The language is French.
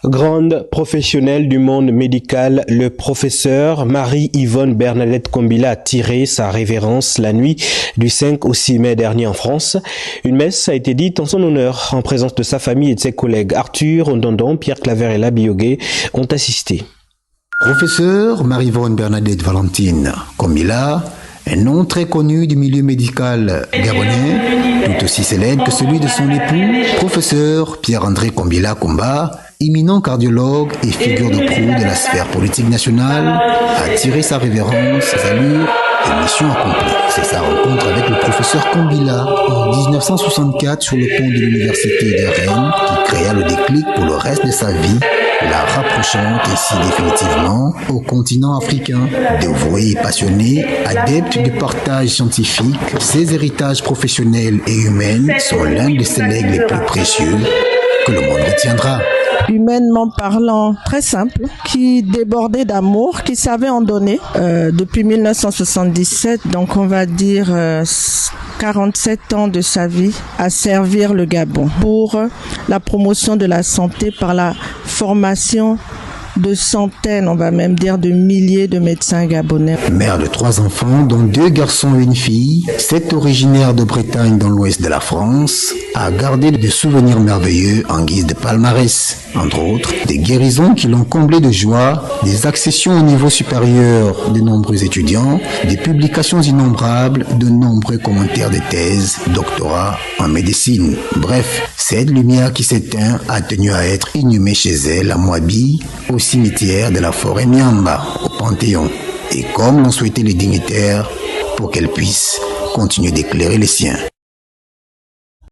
Grande professionnelle du monde médical, le professeur Marie-Yvonne Bernadette Kombila a tiré sa révérence la nuit du 5 au 6 mai dernier en France. Une messe a été dite en son honneur en présence de sa famille et de ses collègues. Arthur Ondondon, Pierre Claver et Labiogué ont assisté. Professeur Marie-Yvonne Bernadette Valentine Kombila, un nom très connu du milieu médical gabonais, tout aussi célèbre que celui de son époux, professeur Pierre-André Kombila Komba, éminent cardiologue et figure de proue de la sphère politique nationale, a tiré sa révérence, ses allures et mission accomplie. C'est sa rencontre avec le professeur Kombila en 1964 sur le pont de l'université de Rennes qui créa le déclic pour le reste de sa vie, la rapprochant ainsi définitivement au continent africain. Dévoué et passionné, adepte du partage scientifique, ses héritages professionnels et humains sont l'un de ses legs les plus précieux que le monde retiendra. Humainement parlant, très simple, qui débordait d'amour, qui savait en donner depuis 1977, donc on va dire 47 ans de sa vie à servir le Gabon pour la promotion de la santé par la formation de centaines, on va même dire de milliers de médecins gabonais. Mère de 3 enfants, dont 2 garçons et une fille, cette originaire de Bretagne dans l'ouest de la France, a gardé des souvenirs merveilleux en guise de palmarès. Entre autres, des guérisons qui l'ont comblé de joie, des accessions au niveau supérieur de nombreux étudiants, des publications innombrables, de nombreux commentaires de thèses, doctorats en médecine. Bref, cette lumière qui s'éteint a tenu à être inhumée chez elle à Moabi, au cimetière de la forêt Miamba, au Panthéon. Et comme l'ont souhaité les dignitaires, pour qu'elle puisse continuer d'éclairer les siens.